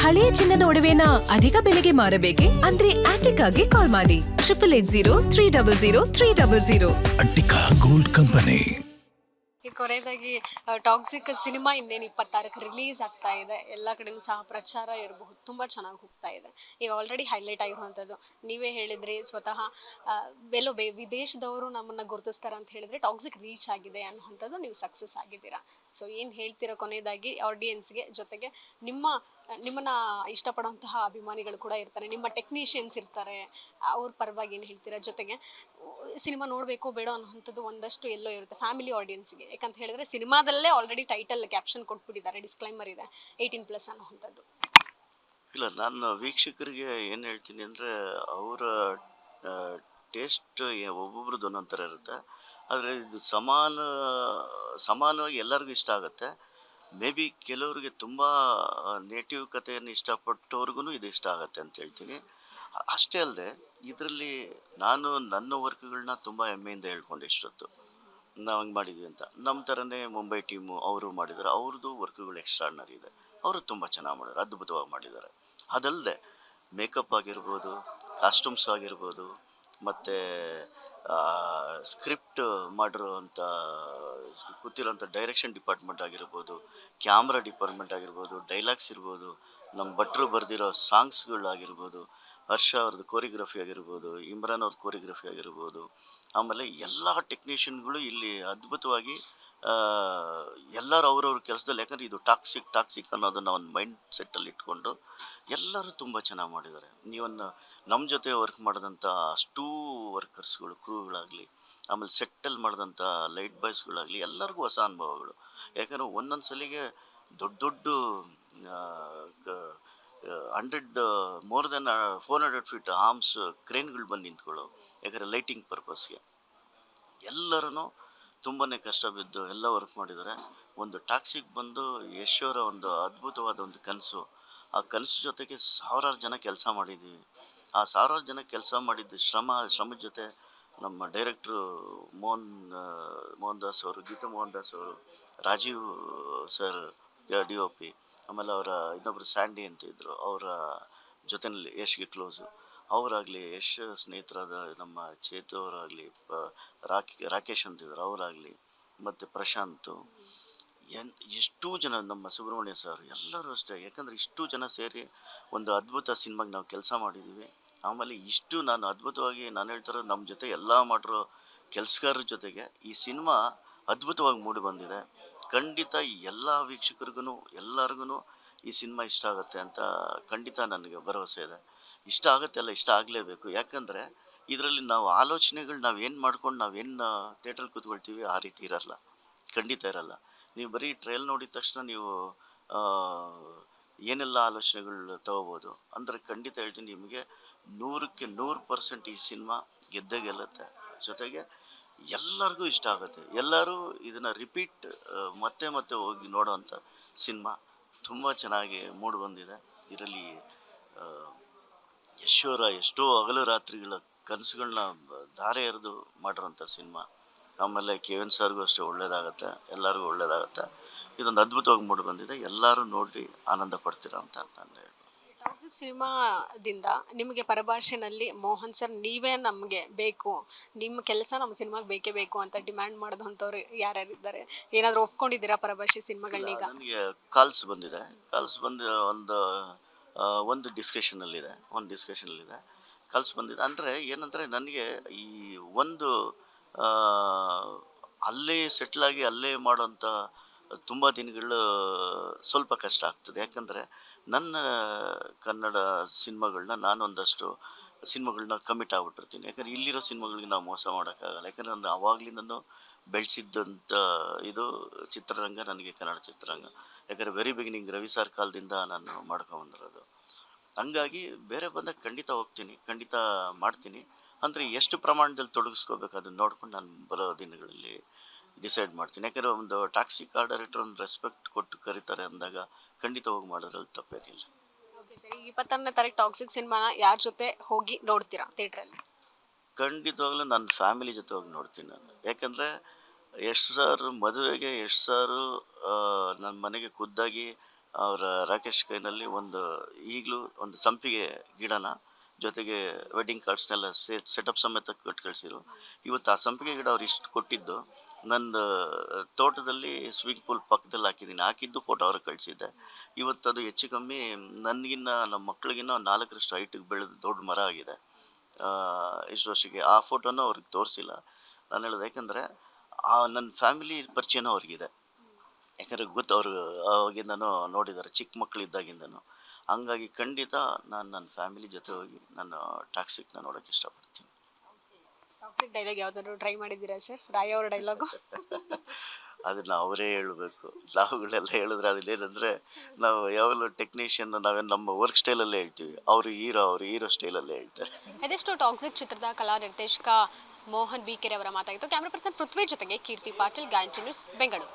ಹಳೆಯ ಚಿನ್ನದ ಒಡವೆನ ಅಧಿಕ ಬೆಲೆಗೆ ಮಾರಬೇಕೆ? ಅಂದ್ರೆ ಆಟಿಕಾಗೆ ಕಾಲ್ ಮಾಡಿ 8880 ಅಟ್ಟಿಕಾ ಗೋಲ್ಡ್ ಕಂಪನಿ. ಈ ಕೊನೆಯದಾಗಿ ಟಾಕ್ಸಿಕ್ ಸಿನಿಮಾ ಇನ್ನೇನು 26ಕ್ಕೆ ರಿಲೀಸ್ ಆಗ್ತಾ ಇದೆ. ಎಲ್ಲ ಕಡೆನೂ ಸಹ ಪ್ರಚಾರ ಇರಬಹುದು, ತುಂಬ ಚೆನ್ನಾಗಿ ಹೋಗ್ತಾ ಇದೆ. ಈಗ ಆಲ್ರೆಡಿ ಹೈಲೈಟ್ ಆಗಿರುವಂಥದ್ದು ನೀವೇ ಹೇಳಿದ್ರಿ, ಸ್ವತಃ ಎಲ್ಲೋ ವಿದೇಶದವರು ನಮ್ಮನ್ನು ಗುರುತಿಸ್ತಾರೆ ಅಂತ ಹೇಳಿದ್ರೆ ಟಾಕ್ಸಿಕ್ ರೀಚ್ ಆಗಿದೆ ಅನ್ನುವಂಥದ್ದು, ನೀವು ಸಕ್ಸಸ್ ಆಗಿದ್ದೀರಾ. ಸೊ ಏನು ಹೇಳ್ತೀರಾ ಕೊನೆಯದಾಗಿ ಆಡಿಯನ್ಸ್ಗೆ, ಜೊತೆಗೆ ನಿಮ್ಮನ್ನ ಇಷ್ಟಪಡುವಂತಹ ಅಭಿಮಾನಿಗಳು ಕೂಡ ಇರ್ತಾರೆ, ನಿಮ್ಮ ಟೆಕ್ನಿಷಿಯನ್ಸ್ ಇರ್ತಾರೆ, ಅವ್ರ ಪರವಾಗಿ ಏನು ಹೇಳ್ತೀರಾ? ಜೊತೆಗೆ ಸಿನಿಮಾ ನೋಡಬೇಕು ಬೇಡ ಅನ್ನೋಂಥದ್ದು ಒಂದಷ್ಟು ಎಲ್ಲೋ ಇರುತ್ತೆ ಫ್ಯಾಮಿಲಿ ಆಡಿಯನ್ಸ್ಗೆ. ಯಾಕಂತ ಹೇಳಿದ್ರೆ ಸಿನಿಮಾದಲ್ಲೇ ಆಲ್ರೆಡಿ ಟೈಟಲ್ ಕ್ಯಾಪ್ಷನ್ ಕೊಟ್ಬಿಟ್ಟಿದ್ದಾರೆ, ಡಿಸ್ಕ್ಲೈಮರ್ ಇದೆ 18+ ಅನ್ನೋಂಥದ್ದು. ಇಲ್ಲ, ನಾನು ವೀಕ್ಷಕರಿಗೆ ಏನು ಹೇಳ್ತೀನಿ ಅಂದರೆ, ಅವರ ಟೇಸ್ಟ್ ಒಬ್ಬೊಬ್ರದ್ದು ಒಂದೊಂದು ಥರ ಇರುತ್ತೆ. ಆದರೆ ಇದು ಸಮಾನವಾಗಿ ಎಲ್ಲರಿಗೂ ಇಷ್ಟ ಆಗುತ್ತೆ. ಮೇ ಬಿ ಕೆಲವರಿಗೆ ತುಂಬ ನೇಟಿವ್ ಕಥೆಯನ್ನು ಇಷ್ಟಪಟ್ಟವ್ರಿಗೂ ಇದು ಇಷ್ಟ ಆಗುತ್ತೆ ಅಂತ ಹೇಳ್ತೀನಿ. ಅಷ್ಟೇ ಅಲ್ಲದೆ ಇದರಲ್ಲಿ ನಾನು ನನ್ನ ವರ್ಕ್ಗಳನ್ನ ತುಂಬ ಹೆಮ್ಮೆಯಿಂದ ಹೇಳ್ಕೊಂಡು ಇಷ್ಟೊತ್ತು ನಾವು ಹಂಗೆ ಮಾಡಿದ್ವಿ ಅಂತ. ನಮ್ಮ ಥರನೇ ಮುಂಬೈ ಟೀಮು ಅವರು ಮಾಡಿದ್ದಾರೆ, ಅವ್ರದ್ದು ವರ್ಕ್ಗಳು ಎಕ್ಸ್ಟ್ರಾರ್ಡಿನರಿ ಇದೆ. ಅವರು ತುಂಬ ಚೆನ್ನಾಗಿ ಮಾಡಿದ್ದಾರೆ, ಅದ್ಭುತವಾಗಿ ಮಾಡಿದ್ದಾರೆ. ಅದಲ್ಲದೆ ಮೇಕಪ್ ಆಗಿರ್ಬೋದು, ಕಾಸ್ಟ್ಯೂಮ್ಸ್ ಆಗಿರ್ಬೋದು, ಮತ್ತು ಸ್ಕ್ರಿಪ್ಟ್ ಮಾಡಿರೋವಂಥ ಕೂತಿರೋಂಥ ಡೈರೆಕ್ಷನ್ ಡಿಪಾರ್ಟ್ಮೆಂಟ್ ಆಗಿರ್ಬೋದು, ಕ್ಯಾಮ್ರಾ ಡಿಪಾರ್ಟ್ಮೆಂಟ್ ಆಗಿರ್ಬೋದು, ಡೈಲಾಗ್ಸ್ ಇರ್ಬೋದು, ನಮ್ಮ ಭಟ್ರು ಬರೆದಿರೋ ಸಾಂಗ್ಸ್ಗಳಾಗಿರ್ಬೋದು, ಹರ್ಷ ಅವ್ರದ್ದು ಕೋರಿಯೋಗ್ರಫಿ ಆಗಿರ್ಬೋದು, ಇಮ್ರಾನ್ ಅವ್ರದ್ದು ಕೋರಿಯೋಗ್ರಫಿ ಆಗಿರ್ಬೋದು, ಆಮೇಲೆ ಎಲ್ಲ ಟೆಕ್ನಿಷಿಯನ್ಗಳು ಇಲ್ಲಿ ಅದ್ಭುತವಾಗಿ ಎಲ್ಲರೂ ಅವ್ರವ್ರ ಕೆಲಸದಲ್ಲಿ, ಯಾಕಂದರೆ ಇದು ಟಾಕ್ಸಿಕ್ ಅನ್ನೋದನ್ನು ಒಂದು ಮೈಂಡ್ ಸೆಟ್ಟಲ್ಲಿ ಇಟ್ಕೊಂಡು ಎಲ್ಲರೂ ತುಂಬ ಚೆನ್ನಾಗಿ ಮಾಡಿದ್ದಾರೆ. ನೀವನ್ನು ನಮ್ಮ ಜೊತೆ ವರ್ಕ್ ಮಾಡಿದಂಥ ಅಷ್ಟೂ ವರ್ಕರ್ಸ್ಗಳು, ಕ್ರೂಗಳಾಗಲಿ, ಆಮೇಲೆ ಸೆಟ್ಟಲ್ಲಿ ಮಾಡಿದಂಥ ಲೈಟ್ ಬಾಯ್ಸ್ಗಳಾಗಲಿ, ಎಲ್ಲರಿಗೂ ಹೊಸ ಅನುಭವಗಳು. ಯಾಕಂದರೆ ಒಂದೊಂದು ಸಲಿಗೆ ದೊಡ್ಡ 400 ಫೀಟ್ ಆರ್ಮ್ಸ್ ಕ್ರೇನ್ಗಳು ಬಂದು ನಿಂತ್ಕೊಳ್ಳೋ, ಯಾಕಂದರೆ ಲೈಟಿಂಗ್ ಪರ್ಪಸ್ಗೆ ಎಲ್ಲರೂ ತುಂಬಾ ಕಷ್ಟ ಬಿದ್ದು ಎಲ್ಲ ವರ್ಕ್ ಮಾಡಿದ್ದಾರೆ. ಒಂದು ಟಾಕ್ಸಿಕ್ ಬಂದು ಯಶೋರ ಒಂದು ಅದ್ಭುತವಾದ ಒಂದು ಕನಸು. ಆ ಕನಸು ಜೊತೆಗೆ ಸಾವಿರಾರು ಜನ ಕೆಲಸ ಮಾಡಿದ್ದೀವಿ. ಆ ಸಾವಿರಾರು ಜನ ಕೆಲಸ ಮಾಡಿದ್ದು ಶ್ರಮದ ಜೊತೆ ನಮ್ಮ ಡೈರೆಕ್ಟ್ರು ಮೋಹನ್ ದಾಸ್ ಅವರು, ಗೀತಾ ಮೋಹನ್ ದಾಸ್ ಅವರು, ರಾಜೀವ್ ಸರ್ DOP, ಆಮೇಲೆ ಅವರ ಇನ್ನೊಬ್ಬರು ಸ್ಯಾಂಡಿ ಅಂತ ಇದ್ದರು, ಅವರ ಜೊತೆಯಲ್ಲಿ ಯಶ್ಗೆ ಕ್ಲೋಸು ಅವರಾಗಲಿ, ಯಶ್ ಸ್ನೇಹಿತರಾದ ನಮ್ಮ ಚೇತು ಅವರಾಗಲಿ, ರಾಕೇಶ್ ಅಂತಿದ್ರು ಅವರಾಗಲಿ, ಮತ್ತು ಪ್ರಶಾಂತು, ಇಷ್ಟೂ ಜನ, ನಮ್ಮ ಸುಬ್ರಹ್ಮಣ್ಯ ಸರ್, ಎಲ್ಲರೂ ಅಷ್ಟೇ. ಯಾಕಂದರೆ ಇಷ್ಟು ಜನ ಸೇರಿ ಒಂದು ಅದ್ಭುತ ಸಿನಿಮಾಗೆ ನಾವು ಕೆಲಸ ಮಾಡಿದ್ದೀವಿ. ಆಮೇಲೆ ನಾನು ಅದ್ಭುತವಾಗಿ ನಾನು ಹೇಳ್ತಾರೆ, ನಮ್ಮ ಜೊತೆ ಎಲ್ಲ ಮಾಡಿರೋ ಕೆಲಸಗಾರರ ಜೊತೆಗೆ ಈ ಸಿನಿಮಾ ಅದ್ಭುತವಾಗಿ ಮೂಡಿ ಬಂದಿದೆ. ಖಂಡಿತ ಎಲ್ಲ ವೀಕ್ಷಕರಿಗೂ ಎಲ್ಲರಿಗೂ ಈ ಸಿನಿಮಾ ಇಷ್ಟ ಆಗುತ್ತೆ ಅಂತ ಖಂಡಿತ ನನಗೆ ಭರವಸೆ ಇದೆ. ಇಷ್ಟ ಆಗುತ್ತೆ, ಅಲ್ಲ ಇಷ್ಟ ಆಗಲೇಬೇಕು. ಯಾಕಂದರೆ ಇದರಲ್ಲಿ ನಾವು ಆಲೋಚನೆಗಳು ನಾವೇನು ಮಾಡ್ಕೊಂಡು ನಾವೇನು ಥಿಯೇಟ್ರಲ್ಲಿ ಕೂತ್ಕೊಳ್ತೀವಿ ಆ ರೀತಿ ಇರಲ್ಲ, ಖಂಡಿತ ಇರಲ್ಲ. ನೀವು ಬರೀ ಟ್ರೈಲ್ ನೋಡಿದ ತಕ್ಷಣ ನೀವು ಏನೆಲ್ಲ ಆಲೋಚನೆಗಳು ತಗೋಬೋದು ಅಂದರೆ, ಖಂಡಿತ ಹೇಳ್ತೀನಿ ನಿಮಗೆ 100ಕ್ಕೆ 100% ಈ ಸಿನಿಮಾ ಗೆಲ್ಲುತ್ತೆ. ಜೊತೆಗೆ ಎಲ್ಲರಿಗೂ ಇಷ್ಟ ಆಗುತ್ತೆ. ಎಲ್ಲರೂ ಇದನ್ನು ರಿಪೀಟ್ ಮತ್ತೆ ಹೋಗಿ ನೋಡೋವಂಥ ಸಿನಿಮಾ. ತುಂಬ ಚೆನ್ನಾಗಿ ಮೂಡಿ ಬಂದಿದೆ. ಇದರಲ್ಲಿ ಯಶೋರ ಎಷ್ಟೋ ಹಗಲು ರಾತ್ರಿಗಳ ಕನಸುಗಳನ್ನ ಧಾರೆ ಎರೆದು ಮಾಡಿರೋಂಥ ಸಿನಿಮಾ. ಆಮೇಲೆ KN ಸರ್ಗೂ ಅಷ್ಟೇ ಒಳ್ಳೆಯದಾಗತ್ತೆ, ಎಲ್ಲರಿಗೂ ಒಳ್ಳೆಯದಾಗತ್ತೆ. ಇದೊಂದು ಅದ್ಭುತವಾಗಿ ಮೂಡಿ ಬಂದಿದೆ. ಎಲ್ಲರೂ ನೋಡಿ ಆನಂದ ಪಡ್ತೀರಾ ಅಂತ ನಾನು ಹೇಳ್ಬೋದು. ಟಾಕ್ಸಿಕ್ ಸಿನಿಮಾದಿಂದ ನಿಮಗೆ ಪರಭಾಷೆನಲ್ಲಿ ಮೋಹನ್ ಸರ್ ನೀವೇ ನಮಗೆ ಬೇಕು, ನಿಮ್ಮ ಕೆಲಸ ನಮ್ಮ ಸಿನಿಮಾಗೆ ಬೇಕೇ ಬೇಕು ಅಂತ ಡಿಮ್ಯಾಂಡ್ ಮಾಡಿದಂಥವ್ರು ಯಾರ್ಯಾರಿದ್ದಾರೆ? ಏನಾದರೂ ಒಪ್ಕೊಂಡಿದ್ದೀರಾ ಪರಭಾಷೆ ಸಿನಿಮಾಗಳನ್ನೀಗ? ನನಗೆ ಕಾಲ್ಸ್ ಬಂದಿದೆ. ಬಂದು ಒಂದು ಡಿಸ್ಕಷನಲ್ಲಿದೆ. ಕಾಲ್ಸ್ ಬಂದಿದೆ. ಅಂದರೆ ಏನಂದರೆ, ನನಗೆ ಈ ಒಂದು ಅಲ್ಲೇ ಸೆಟ್ಲಾಗಿ ಅಲ್ಲೇ ಮಾಡೋಂಥ ತುಂಬ ದಿನಗಳು ಸ್ವಲ್ಪ ಕಷ್ಟ ಆಗ್ತದೆ. ಯಾಕಂದರೆ ನನ್ನ ಕನ್ನಡ ಸಿನಿಮಾಗಳನ್ನ ನಾನು ಒಂದಷ್ಟು ಸಿನಿಮಾಗಳನ್ನ ಕಮಿಟ್ ಆಗ್ಬಿಟ್ಟಿರ್ತೀನಿ. ಯಾಕಂದರೆ ಇಲ್ಲಿರೋ ಸಿನಿಮಾಗಳಿಗೆ ನಾವು ಮೋಸ ಮಾಡೋಕ್ಕಾಗಲ್ಲ. ಯಾಕಂದರೆ ನಾನು ಆವಾಗಲಿಂದನೂ ಬೆಳೆಸಿದ್ದಂಥ ಇದು ಚಿತ್ರರಂಗ, ನನಗೆ ಕನ್ನಡ ಚಿತ್ರರಂಗ. ಯಾಕಂದರೆ ವೆರಿ ಬಿಗಿನಿಂಗ್ ರವಿ ಸಾರ್ ಕಾಲದಿಂದ ನಾನು ಮಾಡ್ಕೊಂಬಂದಿರೋದು. ಹಂಗಾಗಿ ಬೇರೆ ಬಂದಾಗ ಖಂಡಿತ ಹೋಗ್ತೀನಿ, ಖಂಡಿತ ಮಾಡ್ತೀನಿ. ಅಂದರೆ ಎಷ್ಟು ಪ್ರಮಾಣದಲ್ಲಿ ತೊಡಗಿಸ್ಕೋಬೇಕು ಅದನ್ನು ನೋಡ್ಕೊಂಡು ನಾನು ಬರೋ ದಿನಗಳಲ್ಲಿ ಡಿಸೈಡ್ ಮಾಡ್ತೀನಿ. ಯಾಕಂದರೆ ಒಂದು ಟಾಕ್ಸಿಕ್ ಡೈರೆಕ್ಟರ್ ಒಂದು ರೆಸ್ಪೆಕ್ಟ್ ಕೊಟ್ಟು ಕರೀತಾರೆ ಅಂದಾಗ ಖಂಡಿತ ಹೋಗಿ ಮಾಡೋದ್ರಲ್ಲಿ ತಪ್ಪೇನಿಲ್ಲ. ಓಕೆ ಸರ್, ಈ 26ನೇ ತಾರೀಕು ಟಾಕ್ಸಿಕ್ ಸಿನಿಮಾನ ಯಾರ ಜೊತೆ ಹೋಗಿ ನೋಡ್ತೀರಾ ಥಿಯೇಟ್ರಲ್ಲಿ? ಖಂಡಿತವಾಗ್ಲೂ ನನ್ನ ಫ್ಯಾಮಿಲಿ ಜೊತೆ ಹೋಗಿ ನೋಡ್ತೀನಿ ನಾನು. ಯಾಕಂದರೆ ಯಶ್ ಸರ್ ಮದುವೆಗೆ ಯಶ್ ಸಾರು ನನ್ನ ಮನೆಗೆ ಖುದ್ದಾಗಿ ಅವರ ರಾಕೇಶ್ ಕೈನಲ್ಲಿ ಈಗಲೂ ಒಂದು ಸಂಪಿಗೆ ಗಿಡನ ಜೊತೆಗೆ ವೆಡ್ಡಿಂಗ್ ಕಾರ್ಡ್ಸ್ನೆಲ್ಲ ಸೆಟಪ್ ಸಮೇತ ಕೊಟ್ಟು ಕಳಿಸಿರು. ಇವತ್ತು ಆ ಸಂಪಿಗೆ ಗಿಡ ಅವ್ರು ಇಷ್ಟು ಕೊಟ್ಟಿದ್ದು ನಂದು ತೋಟದಲ್ಲಿ ಸ್ವಿಮ್ಮಿಂಗ್ ಪೂಲ್ ಪಕ್ಕದಲ್ಲಿ ಹಾಕಿದ್ದು ಫೋಟೋ ಅವ್ರಿಗೆ ಕಳಿಸಿದ್ದೆ. ಇವತ್ತು ಅದು ಹೆಚ್ಚು ಕಮ್ಮಿ ನನಗಿನ್ನ ನಮ್ಮ ಮಕ್ಕಳಿಗಿನ್ನ 4ರಷ್ಟು ಹೈಟಿಗೆ ಬೆಳೆದು ದೊಡ್ಡ ಮರ ಆಗಿದೆ. ಇಷ್ಟು ವರ್ಷಕ್ಕೆ ಆ ಫೋಟೋನ ಅವ್ರಿಗೆ ತೋರಿಸಿಲ್ಲ. ನಾನು ಹೇಳೋದು ಯಾಕಂದರೆ ನನ್ನ ಫ್ಯಾಮಿಲಿ ಪರಿಚಯನೂ ಅವ್ರಿಗಿದೆ. ಯಾಕಂದರೆ ಗೊತ್ತು, ಅವರು ಅವಾಗಿಂದನೂ ನೋಡಿದ್ದಾರೆ, ಚಿಕ್ಕ ಮಕ್ಕಳಿದ್ದಾಗಿಂದನೂ. ಹಂಗಾಗಿ ಖಂಡಿತ ನಾನು ನನ್ನ ಫ್ಯಾಮಿಲಿ ಜೊತೆ ಹೋಗಿ ನಾನು ಟಾಕ್ಸಿಕ್ನ ನೋಡೋಕ್ಕೆ ಇಷ್ಟಪಡ್ತೀನಿ. ಟಾಕ್ಸಿಕ್ ಡೈಲಾಗ್ ಯಾವ್ದಾದ್ರು ಟ್ರೈ ಮಾಡಿದ್ದೀರಾ ಸರ್? ರಾಯ್ ಅವ್ರ ಡೈಲಾಗು ಅದನ್ನು ಅವರೇ ಹೇಳಬೇಕು. ನಾವುಗಳೆಲ್ಲ ಹೇಳಿದ್ರೆ ಅದೇನೆಂದರೆ, ನಾವು ಯಾವಾಗಲೂ ಟೆಕ್ನಿಷಿಯನ್ ನಾವೇನು ನಮ್ಮ ವರ್ಕ್ ಸ್ಟೈಲಲ್ಲೇ ಹೇಳ್ತೀವಿ, ಅವರು ಹೀರೋ ಸ್ಟೈಲಲ್ಲೇ ಹೇಳ್ತಾರೆ. ಅದೆಷ್ಟು ಟಾಕ್ಸಿಕ್ ಚಿತ್ರದ ಕಲಾ ನಿರ್ದೇಶಕ ಮೋಹನ್ ಬಿ ಕೆರೆ ಅವರ ಮಾತಾಗಿತ್ತು. ಕ್ಯಾಮ್ರಾ ಪರ್ಸನ್ ಪೃಥ್ವಿ ಜೊತೆಗೆ ಕೀರ್ತಿ ಪಾಟೀಲ್, ಗಾಯನ್ ನ್ಯೂಸ್, ಬೆಂಗಳೂರು.